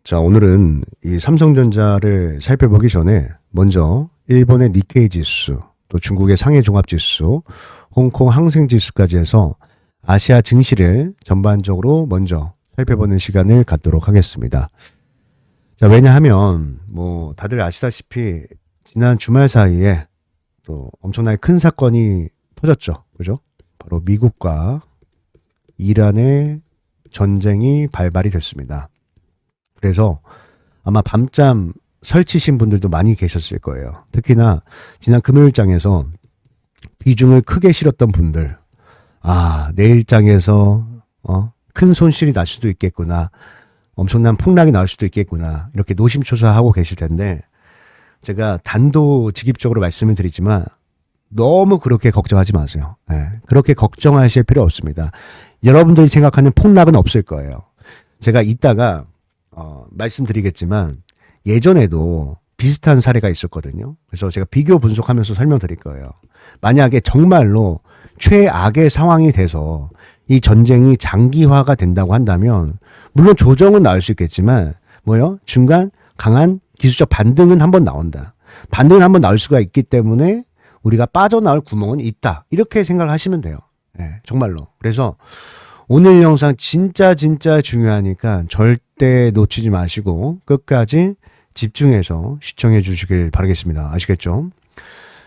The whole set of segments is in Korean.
자, 오늘은 이 삼성전자를 살펴보기 전에 먼저 일본의 니케이 지수, 또 중국의 상해 종합 지수, 홍콩 항생 지수까지 해서 아시아 증시를 전반적으로 먼저 살펴보는 시간을 갖도록 하겠습니다. 자, 왜냐하면 뭐 다들 아시다시피 지난 주말 사이에 또 엄청나게 큰 사건이 터졌죠. 그죠? 바로 미국과 이란의 전쟁이 발발이 됐습니다. 그래서 아마 밤잠 설치신 분들도 많이 계셨을 거예요. 특히나 지난 금요일장에서 비중을 크게 실었던 분들, 내일장에서 큰 손실이 날 수도 있겠구나, 엄청난 폭락이 나올 수도 있겠구나, 이렇게 노심초사하고 계실 텐데, 제가 단도직입적으로 말씀을 드리지만 너무 그렇게 걱정하지 마세요. 그렇게 걱정하실 필요 없습니다. 여러분들이 생각하는 폭락은 없을 거예요. 제가 이따가 말씀드리겠지만 예전에도 비슷한 사례가 있었거든요. 그래서 제가 비교 분석하면서 설명드릴 거예요. 만약에 정말로 최악의 상황이 돼서 이 전쟁이 장기화가 된다고 한다면 물론 조정은 나올 수 있겠지만 중간 강한 기술적 반등은 한번 나온다. 반등은 한번 나올 수가 있기 때문에 우리가 빠져나올 구멍은 있다. 이렇게 생각을 하시면 돼요. 정말로. 그래서 오늘 영상 진짜 중요하니까 절대 놓치지 마시고 끝까지 집중해서 시청해 주시길 바라겠습니다. 아시겠죠?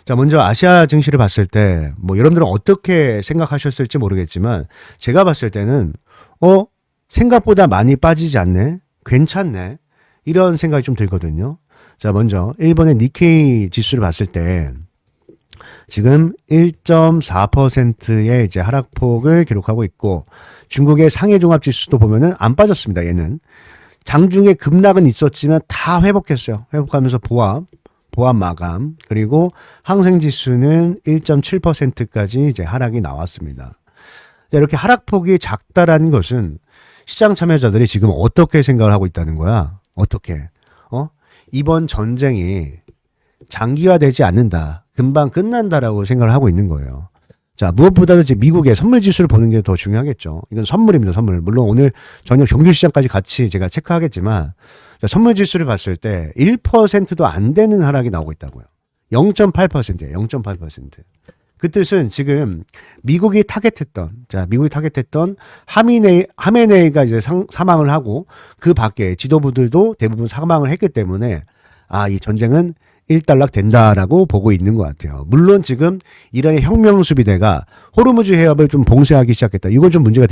자, 먼저 아시아 증시를 봤을 때 여러분들은 어떻게 생각하셨을지 모르겠지만 제가 봤을 때는 생각보다 많이 빠지지 않네? 괜찮네? 이런 생각이 좀 들거든요. 자, 먼저 일본의 니케이 지수를 봤을 때 지금 1.4%의 이제 하락폭을 기록하고 있고 중국의 상해 종합 지수도 보면은 안 빠졌습니다. 얘는 장중에 급락은 있었지만 다 회복했어요. 회복하면서 보합 마감. 그리고 항생 지수는 1.7%까지 이제 하락이 나왔습니다. 자, 이렇게 하락폭이 작다라는 것은 시장 참여자들이 지금 어떻게 생각을 하고 있다는 거야? 어떻게? 이번 전쟁이 장기화되지 않는다. 금방 끝난다라고 생각을 하고 있는 거예요. 자, 무엇보다도 이제 미국의 선물 지수를 보는 게 더 중요하겠죠. 이건 선물입니다, 선물. 물론 오늘 저녁 정규 시장까지 같이 제가 체크하겠지만, 자, 선물 지수를 봤을 때 1%도 안 되는 하락이 나오고 있다고요. 0.8%예요, 0.8%. 그 뜻은 지금 미국이 타겟했던 하메네이가 이제 사망을 하고 그 밖에 지도부들도 대부분 사망을 했기 때문에 이 전쟁은 일단락 된다라고 보고 있는 것 같아요. 물론 지금 이란의 혁명 수비대가 호르무즈 해협을 좀 봉쇄하기 시작했다. 이건 좀 문제가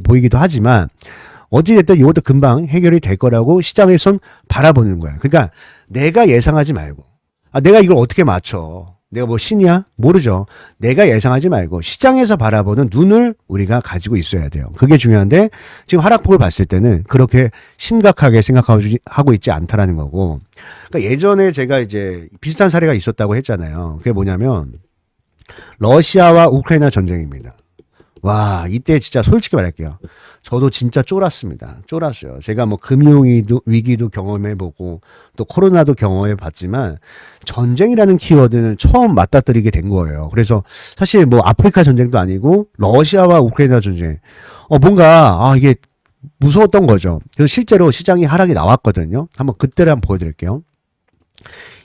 보이기도 하지만 어찌됐든 이것도 금방 해결이 될 거라고 시장에선 바라보는 거야. 그러니까 내가 예상하지 말고 내가 이걸 어떻게 맞춰? 내가 신이야? 모르죠. 내가 예상하지 말고 시장에서 바라보는 눈을 우리가 가지고 있어야 돼요. 그게 중요한데 지금 하락폭을 봤을 때는 그렇게 심각하게 생각하고 있지 않다라는 거고. 그러니까 예전에 제가 이제 비슷한 사례가 있었다고 했잖아요. 그게 뭐냐면 러시아와 우크라이나 전쟁입니다. 와, 이때 진짜 솔직히 말할게요. 저도 진짜 쫄았어요. 제가 금융위기도 경험해보고 또 코로나도 경험해봤지만 전쟁이라는 키워드는 처음 맞닥뜨리게 된 거예요. 그래서 사실 아프리카 전쟁도 아니고 러시아와 우크라이나 전쟁 뭔가 이게 무서웠던 거죠. 그래서 실제로 시장이 하락이 나왔거든요. 그때를 한번 보여드릴게요.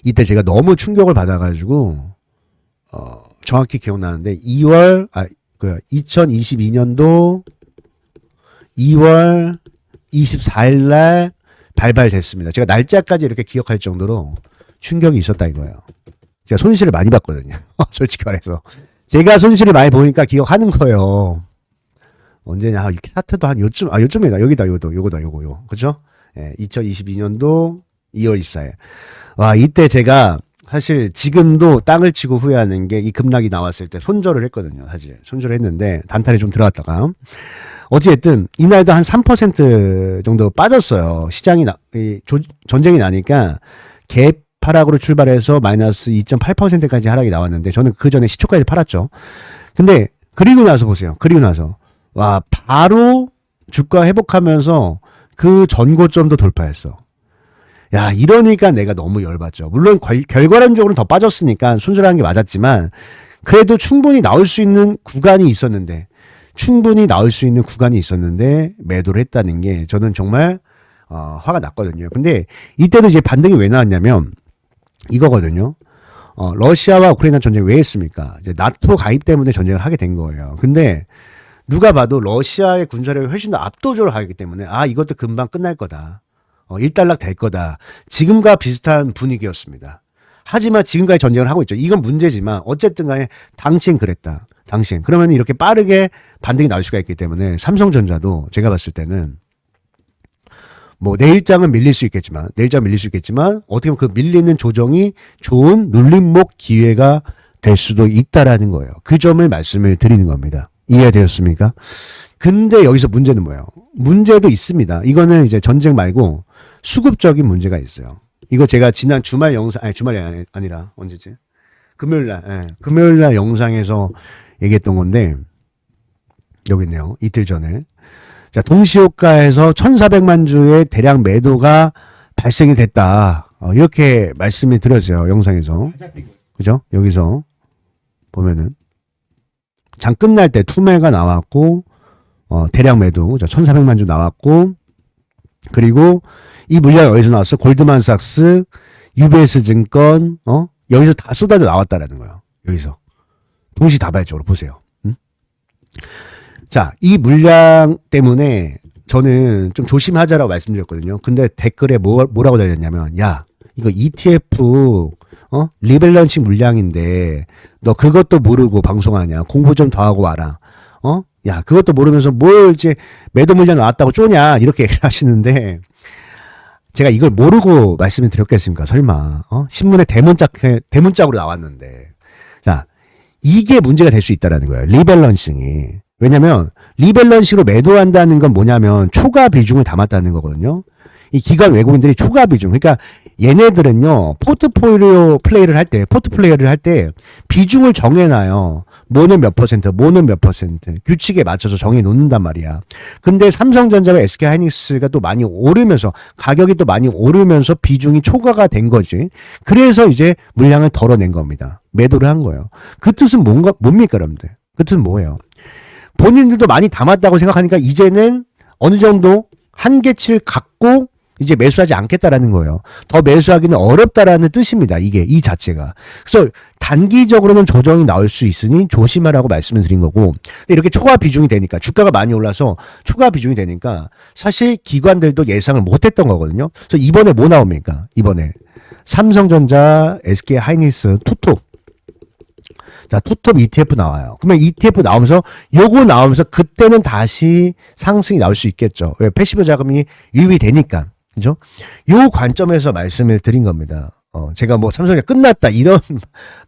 이때 제가 너무 충격을 받아가지고 정확히 기억나는데 2022년도 2월 24일 날 발발됐습니다. 제가 날짜까지 이렇게 기억할 정도로 충격이 있었다 이거예요. 제가 손실을 많이 봤거든요. 솔직히 말해서. 제가 손실을 많이 보니까 기억하는 거예요. 언제냐. 이렇게 차트도 한 요쯤이다. 요거. 그죠? 2022년도 2월 24일. 와, 이때 제가 사실 지금도 땅을 치고 후회하는 게 이 급락이 나왔을 때 손절을 했거든요. 사실 손절을 했는데 단타리 좀 들어갔다가 어찌됐든 이날도 한 3% 정도 빠졌어요. 시장이 전쟁이 나니까 갭 하락으로 출발해서 마이너스 2.8%까지 하락이 나왔는데 저는 그 전에 시초까지 팔았죠. 근데 그리고 나서 보세요. 와, 바로 주가 회복하면서 그 전고점도 돌파했어. 야, 이러니까 내가 너무 열받죠. 물론 결과론적으로는 더 빠졌으니까 손절한 게 맞았지만 그래도 충분히 나올 수 있는 구간이 있었는데 매도를 했다는 게 저는 정말 화가 났거든요. 근데 이때도 이제 반등이 왜 나왔냐면 이거거든요. 러시아와 우크라이나 전쟁 왜 했습니까? 이제 나토 가입 때문에 전쟁을 하게 된 거예요. 근데 누가 봐도 러시아의 군사력이 훨씬 더 압도적으로 하기 때문에 이것도 금방 끝날 거다. 일단락 될 거다. 지금과 비슷한 분위기였습니다. 하지만 지금까지 전쟁을 하고 있죠. 이건 문제지만 어쨌든 간에 당시엔 그랬다. 당시엔. 그러면 이렇게 빠르게 반등이 나올 수가 있기 때문에 삼성전자도 제가 봤을 때는 뭐 내일장은 밀릴 수 있겠지만 어떻게 보면 그 밀리는 조정이 좋은 눌림목 기회가 될 수도 있다라는 거예요. 그 점을 말씀을 드리는 겁니다. 이해되었습니까? 근데 여기서 문제는 뭐예요? 문제도 있습니다. 이거는 이제 전쟁 말고 수급적인 문제가 있어요. 이거 제가 지난 주말 영상, 주말이 아니라 언제지? 금요일날 영상에서 얘기했던 건데, 여기 있네요. 이틀 전에. 자, 동시효과에서 1,400만 주의 대량 매도가 발생이 됐다. 이렇게 말씀이 드려져요. 영상에서. 그죠? 여기서 보면은. 장 끝날 때 투매가 나왔고, 대량 매도, 1,400만 주 나왔고, 그리고 이 물량이 어디서 나왔어? 골드만삭스, UBS 증권, 여기서 다 쏟아져 나왔다라는 거예요. 여기서. 동시다발적으로 보세요. 응? 자, 이 물량 때문에 저는 좀 조심하자라고 말씀드렸거든요. 근데 댓글에 뭐라고 달렸냐면, 야, 이거 ETF, 리밸런싱 물량인데, 너 그것도 모르고 방송하냐. 공부 좀 더 하고 와라. 야, 그것도 모르면서 뭘 이제 매도 물량 나왔다고 쪼냐. 이렇게 얘기를 하시는데, 제가 이걸 모르고 말씀을 드렸겠습니까? 설마. 신문에 대문짝으로 나왔는데. 자, 이게 문제가 될 수 있다라는 거예요. 리밸런싱이. 왜냐면, 리밸런싱으로 매도한다는 건 뭐냐면, 초과 비중을 담았다는 거거든요. 이 기관 외국인들이 초과 비중. 그러니까 얘네들은요, 포트폴리오 플레이를 할 때 비중을 정해놔요. 뭐는 몇 퍼센트, 뭐는 몇 퍼센트. 규칙에 맞춰서 정해 놓는단 말이야. 근데 삼성전자와 SK하이닉스가 또 많이 오르면서, 가격이 또 많이 오르면서 비중이 초과가 된 거지. 그래서 이제 물량을 덜어낸 겁니다. 매도를 한 거예요. 그 뜻은 뭡니까, 여러분들? 그 뜻은 뭐예요? 본인들도 많이 담았다고 생각하니까 이제는 어느 정도 한계치를 갖고 이제 매수하지 않겠다라는 거예요. 더 매수하기는 어렵다라는 뜻입니다. 이 자체가. 그래서 단기적으로는 조정이 나올 수 있으니 조심하라고 말씀을 드린 거고. 근데 이렇게 초과 비중이 되니까, 주가가 많이 올라서 초과 비중이 되니까 사실 기관들도 예상을 못 했던 거거든요. 그래서 이번에 뭐 나옵니까? 이번에 삼성전자, SK하이닉스, 투톱. 자, 투톱 ETF 나와요. 그러면 ETF 나오면서 요거 나오면서 그때는 다시 상승이 나올 수 있겠죠. 왜? 패시브 자금이 유입이 되니까. 그죠? 요 관점에서 말씀을 드린 겁니다. 제가 뭐 삼성이 끝났다 이런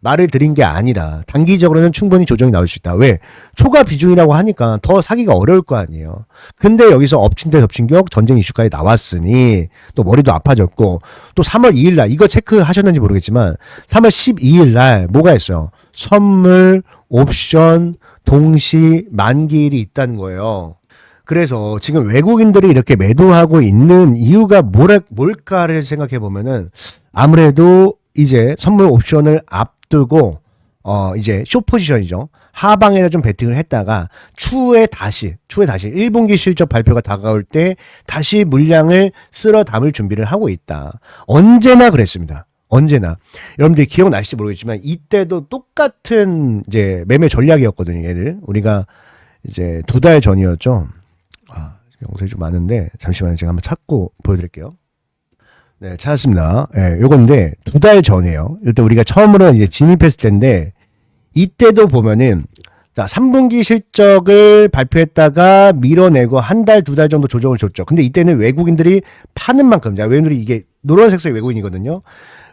말을 드린 게 아니라 단기적으로는 충분히 조정이 나올 수 있다. 왜? 초과 비중이라고 하니까 더 사기가 어려울 거 아니에요. 근데 여기서 엎친 데 덮친 격 전쟁 이슈까지 나왔으니 또 머리도 아파졌고 또 3월 2일 날 이거 체크하셨는지 모르겠지만 3월 12일 날 뭐가 있어요? 선물, 옵션, 동시 만기일이 있다는 거예요. 그래서 지금 외국인들이 이렇게 매도하고 있는 이유가 뭘까를 생각해 보면은 아무래도 이제 선물 옵션을 앞두고 이제 숏 포지션이죠. 하방에는 좀 베팅을 했다가 추후에 다시 1분기 실적 발표가 다가올 때 다시 물량을 쓸어 담을 준비를 하고 있다. 언제나 그랬습니다. 언제나. 여러분들이 기억나실지 모르겠지만 이때도 똑같은 이제 매매 전략이었거든요. 얘들. 우리가 이제 2달 전이었죠. 영상이 좀 많은데 잠시만요. 제가 한번 찾고 보여드릴게요. 네, 찾았습니다. 네, 요건데 2달 전이에요. 이때 우리가 처음으로 이제 진입했을 텐데 이때도 보면은 자 3분기 실적을 발표했다가 밀어내고 한 달, 2달 정도 조정을 줬죠. 근데 이때는 외국인들이 파는 만큼, 자 외국인들이 이게 노란색소의 외국인이거든요.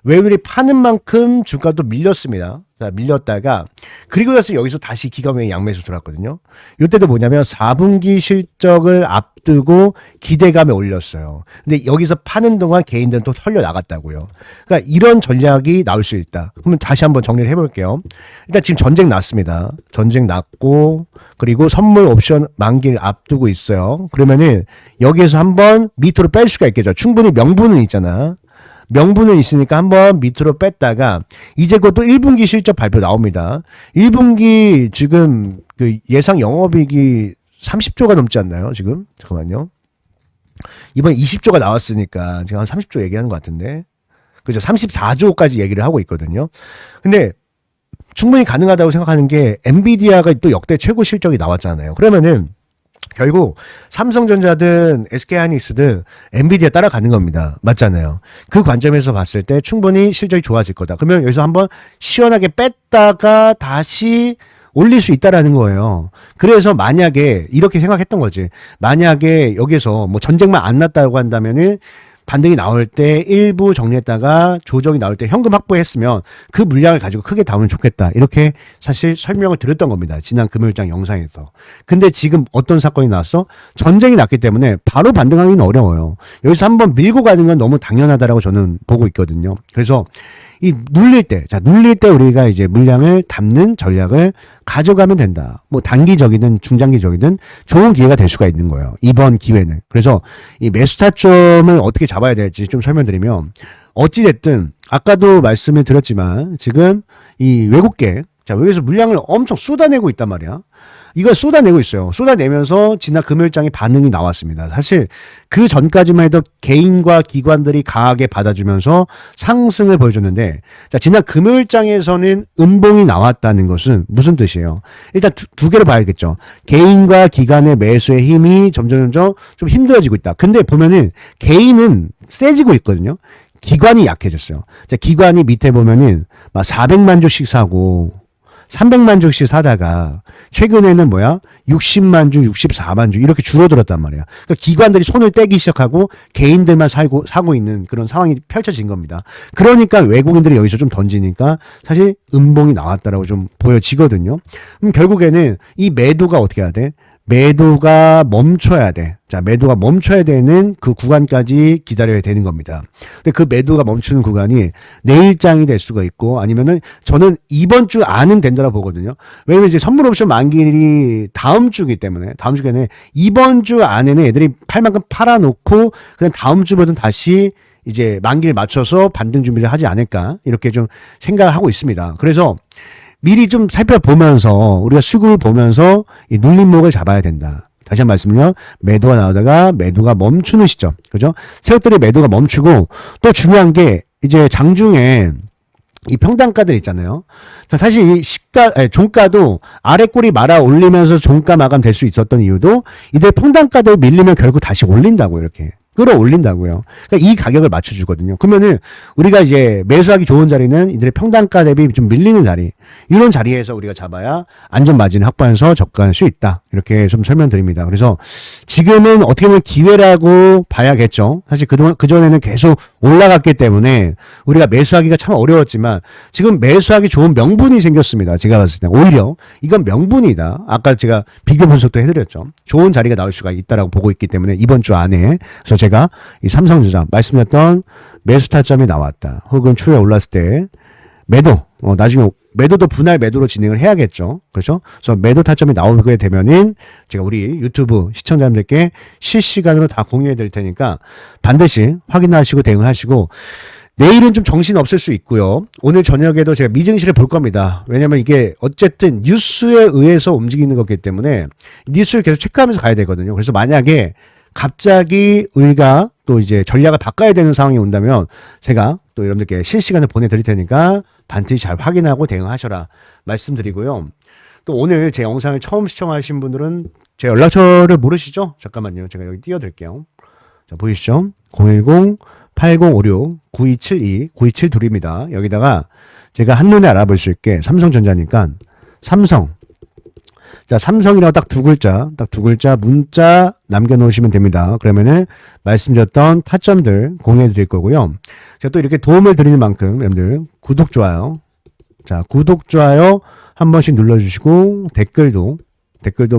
외국인들이 파는 만큼 주가도 밀렸습니다. 자, 밀렸다가 그리고 나서 여기서 다시 기관매매 양매수 들어왔거든요. 이때도 뭐냐면 4분기 실적을 앞두고 기대감에 올렸어요. 근데 여기서 파는 동안 개인들은 또 털려 나갔다고요. 그러니까 이런 전략이 나올 수 있다. 그러면 다시 한번 정리를 해볼게요. 일단 지금 전쟁 났습니다. 전쟁 났고 그리고 선물 옵션 만기를 앞두고 있어요. 그러면은 여기에서 한번 밑으로 뺄 수가 있겠죠. 충분히 명분은 있잖아. 명분은 있으니까 한번 밑으로 뺐다가 이제 곧 또 1분기 실적 발표 나옵니다. 1분기 지금 그 예상 영업이익이 30조가 넘지 않나요? 지금 잠깐만요. 이번에 20조가 나왔으니까 제가 한 30조 얘기하는 것 같은데. 그죠? 34조까지 얘기를 하고 있거든요. 근데 충분히 가능하다고 생각하는 게 엔비디아가 또 역대 최고 실적이 나왔잖아요. 그러면은 결국 삼성전자든 SK하이닉스든 엔비디아 따라가는 겁니다. 맞잖아요. 그 관점에서 봤을 때 충분히 실적이 좋아질 거다. 그러면 여기서 한번 시원하게 뺐다가 다시 올릴 수 있다라는 거예요. 그래서 만약에 이렇게 생각했던 거지. 만약에 여기서 뭐 전쟁만 안 났다고 한다면은 반등이 나올 때 일부 정리했다가 조정이 나올 때 현금 확보했으면 그 물량을 가지고 크게 다우면 좋겠다. 이렇게 사실 설명을 드렸던 겁니다. 지난 금요일장 영상에서. 근데 지금 어떤 사건이 나왔어? 전쟁이 났기 때문에 바로 반등하기는 어려워요. 여기서 한번 밀고 가는 건 너무 당연하다라고 저는 보고 있거든요. 그래서 이 눌릴 때 우리가 이제 물량을 담는 전략을 가져가면 된다. 뭐 단기적이든 중장기적이든 좋은 기회가 될 수가 있는 거예요. 이번 기회는. 그래서 이 매수 타점을 어떻게 잡아야 될지 좀 설명드리면 어찌됐든 아까도 말씀을 드렸지만 지금 이 외국계 외국에서 물량을 엄청 쏟아내고 있단 말이야. 이걸 쏟아내고 있어요. 쏟아내면서 지난 금요일장에 반응이 나왔습니다. 사실 그 전까지만 해도 개인과 기관들이 강하게 받아주면서 상승을 보여줬는데 지난 금요일장에서는 음봉이 나왔다는 것은 무슨 뜻이에요? 일단 두 개로 봐야겠죠. 개인과 기관의 매수의 힘이 점점 좀 힘들어지고 있다. 근데 보면은 개인은 세지고 있거든요. 기관이 약해졌어요. 기관이 밑에 보면은 막 400만 주씩 사고 300만 주씩 사다가 최근에는 60만 주, 64만 주 이렇게 줄어들었단 말이야. 그러니까 기관들이 손을 떼기 시작하고 개인들만 사고 있는 그런 상황이 펼쳐진 겁니다. 그러니까 외국인들이 여기서 좀 던지니까 사실 음봉이 나왔다라고 좀 보여지거든요. 결국에는 이 매도가 어떻게 해야 돼? 매도가 멈춰야 돼. 매도가 멈춰야 되는 그 구간까지 기다려야 되는 겁니다. 근데 그 매도가 멈추는 구간이 내일장이 될 수가 있고 아니면은 저는 이번 주 안은 된다고 보거든요. 왜냐면 이제 선물 옵션 만기일이 다음 주기 때문에 다음 주에는 이번 주 안에는 애들이 팔 만큼 팔아놓고 그냥 다음 주부터는 다시 이제 만기를 맞춰서 반등 준비를 하지 않을까 이렇게 좀 생각을 하고 있습니다. 그래서 미리 좀 살펴보면서 우리가 수급을 보면서 이 눌림목을 잡아야 된다. 다시 한 번 말씀을요. 매도가 나오다가 매도가 멈추는 시점. 그죠? 새우들이 매도가 멈추고 또 중요한 게 이제 장중에 이 평단가들 있잖아요. 사실 이 종가도 아래 꼬리 말아 올리면서 종가 마감 될 수 있었던 이유도 이들 평단가들 밀리면 결국 다시 올린다고 이렇게. 끌어올린다고요. 그러니까 이 가격을 맞춰주거든요. 그러면은 우리가 이제 매수하기 좋은 자리는 이들의 평단가 대비 좀 밀리는 자리, 이런 자리에서 우리가 잡아야 안전 마진을 확보하면서 접근할 수 있다. 이렇게 좀 설명드립니다. 그래서 지금은 어떻게 보면 기회라고 봐야겠죠. 사실 그전에는 계속 올라갔기 때문에 우리가 매수하기가 참 어려웠지만 지금 매수하기 좋은 명분이 생겼습니다. 제가 봤을 때 오히려 이건 명분이다. 아까 제가 비교 분석도 해드렸죠. 좋은 자리가 나올 수가 있다라고 보고 있기 때문에 이번 주 안에 그래서 제가 이 삼성전자 말씀드렸던 매수 타점이 나왔다. 혹은 추후에 올랐을 때 매도, 나중에 매도도 분할 매도로 진행을 해야겠죠. 그렇죠? 그래서 매도 타점이 나오게 되면은 제가 우리 유튜브 시청자분들께 실시간으로 다 공유해 드릴 테니까 반드시 확인하시고 대응을 하시고 내일은 좀 정신 없을 수 있고요. 오늘 저녁에도 제가 미증시를 볼 겁니다. 왜냐면 이게 어쨌든 뉴스에 의해서 움직이는 거기 때문에 뉴스를 계속 체크하면서 가야 되거든요. 그래서 만약에 갑자기 우리가 또 이제 전략을 바꿔야 되는 상황이 온다면 제가 또 여러분들께 실시간을 보내드릴 테니까 반드시 잘 확인하고 대응하셔라 말씀드리고요. 또 오늘 제 영상을 처음 시청하신 분들은 제 연락처를 모르시죠? 잠깐만요. 제가 여기 띄워드릴게요. 자, 보이시죠? 010-8056-9272, 9272입니다. 여기다가 제가 한눈에 알아볼 수 있게 삼성전자니까 삼성. 자, 삼성이라고 딱 두 글자 문자 남겨놓으시면 됩니다. 그러면은 말씀드렸던 타점들 공유해 드릴 거고요. 제가 또 이렇게 도움을 드리는 만큼 여러분들 구독, 좋아요. 자, 구독, 좋아요 한 번씩 눌러주시고 댓글도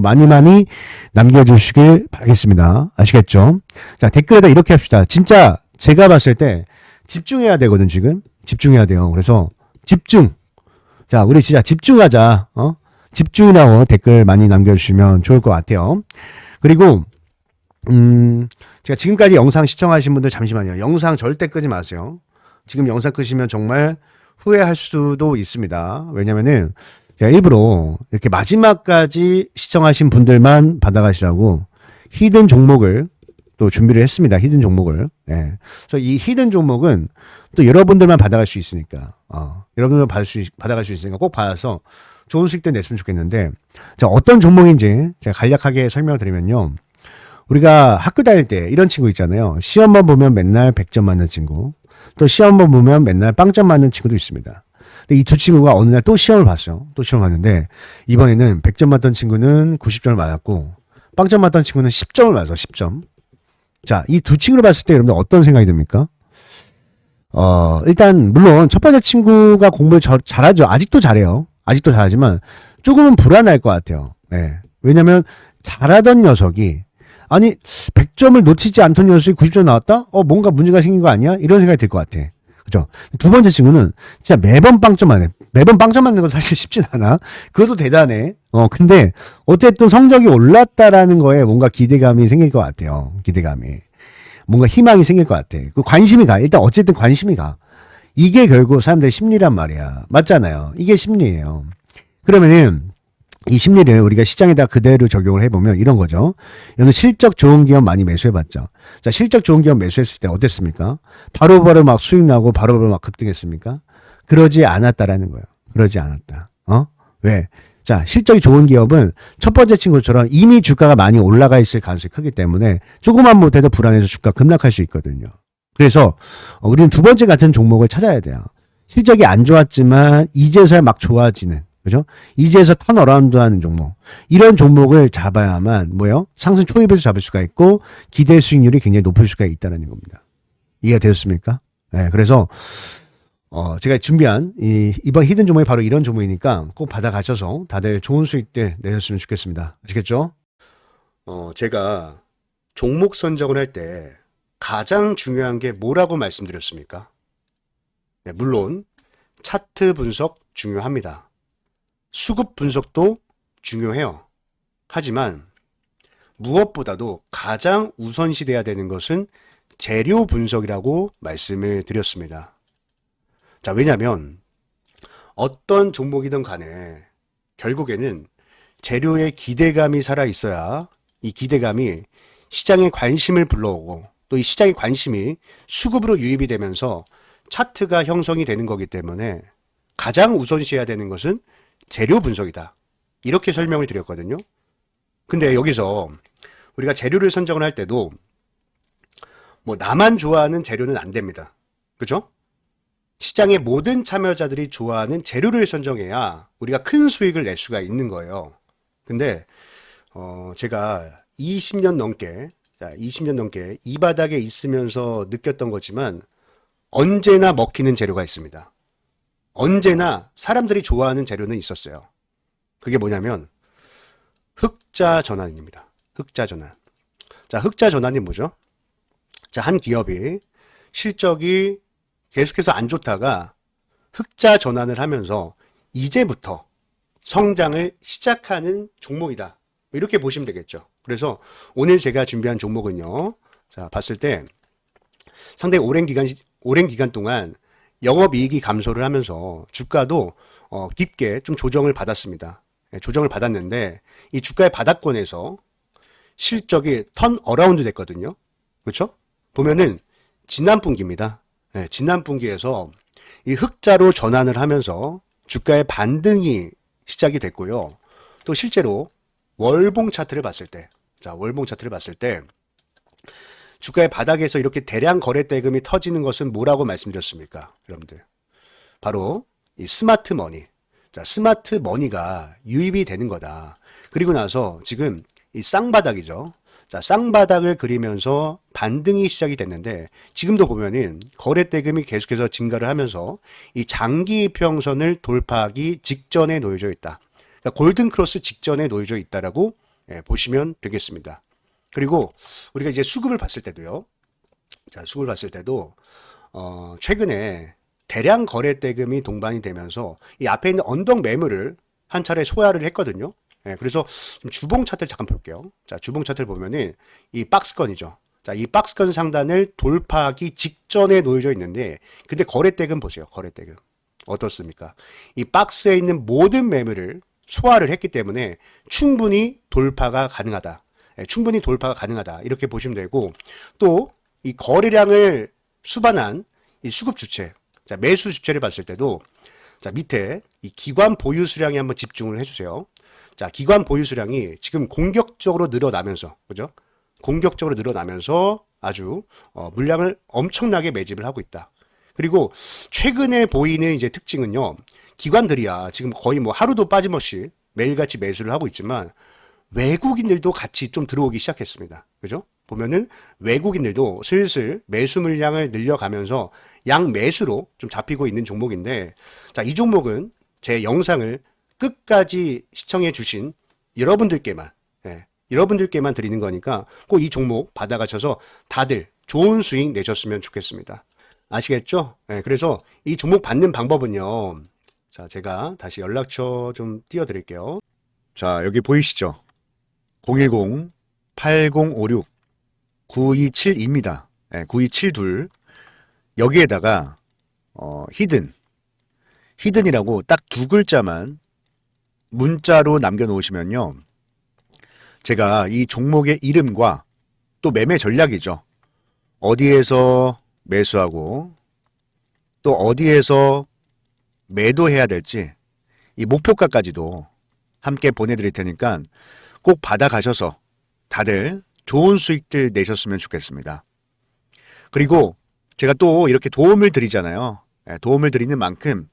많이 남겨주시길 바라겠습니다. 아시겠죠? 자, 댓글에다 이렇게 합시다. 진짜 제가 봤을 때 집중해야 되거든, 지금. 집중해야 돼요. 그래서 집중. 자, 우리 진짜 집중하자. 집중이라고 댓글 많이 남겨주시면 좋을 것 같아요. 그리고 제가 지금까지 영상 시청하신 분들 잠시만요. 영상 절대 끄지 마세요. 지금 영상 끄시면 정말 후회할 수도 있습니다. 왜냐면은 제가 일부러 이렇게 마지막까지 시청하신 분들만 받아가시라고 히든 종목을 또 준비를 했습니다. 히든 종목을. 예. 그래서 이 히든 종목은 또 여러분들만 받아갈 수 있으니까, 여러분들만 받아갈 수 있으니까 꼭 받아서 좋은 수익들 냈으면 좋겠는데, 자, 어떤 종목인지 제가 간략하게 설명을 드리면요. 우리가 학교 다닐 때 이런 친구 있잖아요. 시험만 보면 맨날 100점 맞는 친구. 또 시험만 보면 맨날 빵점 맞는 친구도 있습니다. 근데 이 두 친구가 어느 날 또 시험을 봤어요. 또 시험을 봤는데 이번에는 100점 맞던 친구는 90점을 맞았고 빵점 맞던 친구는 10점을 맞아. 10점. 자, 이 두 친구를 봤을 때 여러분들 어떤 생각이 듭니까? 일단 물론 첫 번째 친구가 공부를 잘하죠. 아직도 잘해요. 아직도 잘하지만 조금은 불안할 것 같아요. 예. 왜냐면 잘하던 녀석이 아니 100점을 놓치지 않던 녀석이 90점 나왔다? 뭔가 문제가 생긴 거 아니야? 이런 생각이 들 것 같아. 그죠? 두 번째 친구는 진짜 매번 빵점 맞네. 매번 빵점 맞는 건 사실 쉽진 않아. 그것도 대단해. 근데 어쨌든 성적이 올랐다라는 거에 뭔가 기대감이 생길 것 같아요. 기대감이. 뭔가 희망이 생길 것 같아. 그 관심이 가. 일단 어쨌든 관심이 가. 이게 결국 사람들의 심리란 말이야. 맞잖아요. 이게 심리예요. 그러면은 이 심리를 우리가 시장에다 그대로 적용을 해보면 이런 거죠. 여러분 실적 좋은 기업 많이 매수해봤죠. 자, 실적 좋은 기업 매수했을 때 어땠습니까? 바로바로 막 수익 나고 바로바로 막 급등했습니까? 그러지 않았다라는 거예요. 그러지 않았다. 왜? 자, 실적이 좋은 기업은 첫 번째 친구처럼 이미 주가가 많이 올라가 있을 가능성이 크기 때문에 조금만 못해도 불안해서 주가 급락할 수 있거든요. 그래서 우리는 두 번째 같은 종목을 찾아야 돼요. 실적이 안 좋았지만 이제서야 막 좋아지는. 그죠? 이제서 턴어라운드 하는 종목. 이런 종목을 잡아야만 뭐요? 상승 초입에서 잡을 수가 있고 기대 수익률이 굉장히 높을 수가 있다는 겁니다. 이해가 되셨습니까? 네, 그래서 제가 준비한 이번 히든 종목이 바로 이런 종목이니까 꼭 받아가셔서 다들 좋은 수익들 내셨으면 좋겠습니다. 아시겠죠? 제가 종목 선정을 할 때 가장 중요한 게 뭐라고 말씀드렸습니까? 네, 물론 차트 분석 중요합니다. 수급 분석도 중요해요. 하지만 무엇보다도 가장 우선시돼야 되는 것은 재료 분석이라고 말씀을 드렸습니다. 자, 왜냐하면 어떤 종목이든 간에 결국에는 재료의 기대감이 살아있어야 이 기대감이 시장의 관심을 불러오고 또 이 시장의 관심이 수급으로 유입이 되면서 차트가 형성이 되는 거기 때문에 가장 우선시해야 되는 것은 재료 분석이다. 이렇게 설명을 드렸거든요. 근데 여기서 우리가 재료를 선정을 할 때도 뭐 나만 좋아하는 재료는 안 됩니다. 그죠? 시장의 모든 참여자들이 좋아하는 재료를 선정해야 우리가 큰 수익을 낼 수가 있는 거예요. 근데 제가 20년 넘게 이 바닥에 있으면서 느꼈던 거지만 언제나 먹히는 재료가 있습니다. 언제나 사람들이 좋아하는 재료는 있었어요. 그게 뭐냐면 흑자 전환입니다. 흑자 전환. 자, 흑자 전환이 뭐죠? 자, 한 기업이 실적이 계속해서 안 좋다가 흑자 전환을 하면서 이제부터 성장을 시작하는 종목이다. 이렇게 보시면 되겠죠. 그래서 오늘 제가 준비한 종목은요. 자, 봤을 때 상당히 오랜 기간 동안 영업이익이 감소를 하면서 주가도 깊게 좀 조정을 받았습니다. 조정을 받았는데 이 주가의 바닥권에서 실적이 턴 어라운드 됐거든요. 그렇죠? 보면은 지난 분기입니다. 지난 분기에서 이 흑자로 전환을 하면서 주가의 반등이 시작이 됐고요. 또 실제로 월봉 차트를 봤을 때, 자, 월봉 차트를 봤을 때 주가의 바닥에서 이렇게 대량 거래 대금이 터지는 것은 뭐라고 말씀드렸습니까? 여러분들. 바로 이 스마트 머니. 자, 스마트 머니가 유입이 되는 거다. 그리고 나서 지금 이 쌍바닥이죠. 자, 쌍바닥을 그리면서 반등이 시작이 됐는데 지금도 보면은 거래 대금이 계속해서 증가를 하면서 이 장기 이평선을 돌파하기 직전에 놓여져 있다. 그러니까 골든 크로스 직전에 놓여져 있다라고 보시면 되겠습니다. 그리고 우리가 이제 수급을 봤을 때도요. 자, 수급을 봤을 때도 최근에 대량 거래 대금이 동반이 되면서 이 앞에 있는 언덕 매물을 한 차례 소화를 했거든요. 그래서 좀 주봉 차트를 잠깐 볼게요. 자, 주봉 차트를 보면은 이 박스권이죠. 자, 이 박스권 상단을 돌파하기 직전에 놓여져 있는데 근데 거래 대금 보세요. 거래 대금. 어떻습니까? 이 박스에 있는 모든 매물을 소화를 했기 때문에 충분히 돌파가 가능하다. 충분히 돌파가 가능하다. 이렇게 보시면 되고, 또 이 거래량을 수반한 이 수급 주체, 자, 매수 주체를 봤을 때도 자, 밑에 이 기관 보유 수량에 한번 집중을 해주세요. 자, 기관 보유 수량이 지금 공격적으로 늘어나면서, 그죠? 공격적으로 늘어나면서 아주 물량을 엄청나게 매집을 하고 있다. 그리고 최근에 보이는 이제 특징은요, 기관들이야 지금 거의 뭐 하루도 빠짐없이 매일같이 매수를 하고 있지만 외국인들도 같이 좀 들어오기 시작했습니다. 그죠? 보면은 외국인들도 슬슬 매수 물량을 늘려가면서 양매수로 좀 잡히고 있는 종목인데, 자, 이 종목은 제 영상을 끝까지 시청해 주신 여러분들께만, 여러분들께만 드리는 거니까 꼭 이 종목 받아가셔서 다들 좋은 수익 내셨으면 좋겠습니다. 아시겠죠? 그래서 이 종목 받는 방법은요, 자, 제가 다시 연락처 좀 띄워드릴게요. 자, 여기 보이시죠? 010-8056-9272입니다. 9272. 여기에다가 히든이라고 딱 두 글자만 문자로 남겨놓으시면요, 제가 이 종목의 이름과 또 매매 전략이죠, 어디에서 매수하고 또 어디에서 매도해야 될지 이 목표가까지도 함께 보내드릴 테니까 꼭 받아가셔서 다들 좋은 수익들 내셨으면 좋겠습니다. 그리고 제가 또 이렇게 도움을 드리잖아요. 도움을 드리는 만큼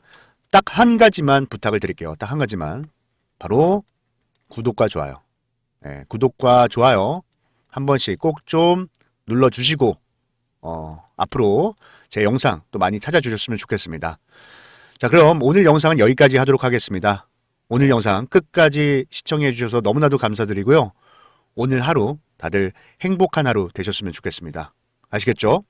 딱 한 가지만 부탁을 드릴게요. 딱 한 가지만. 바로 구독과 좋아요. 구독과 좋아요 한 번씩 꼭 좀 눌러주시고 앞으로 제 영상 또 많이 찾아주셨으면 좋겠습니다. 자, 그럼 오늘 영상은 여기까지 하도록 하겠습니다. 오늘 영상 끝까지 시청해 주셔서 너무나도 감사드리고요. 오늘 하루 다들 행복한 하루 되셨으면 좋겠습니다. 아시겠죠?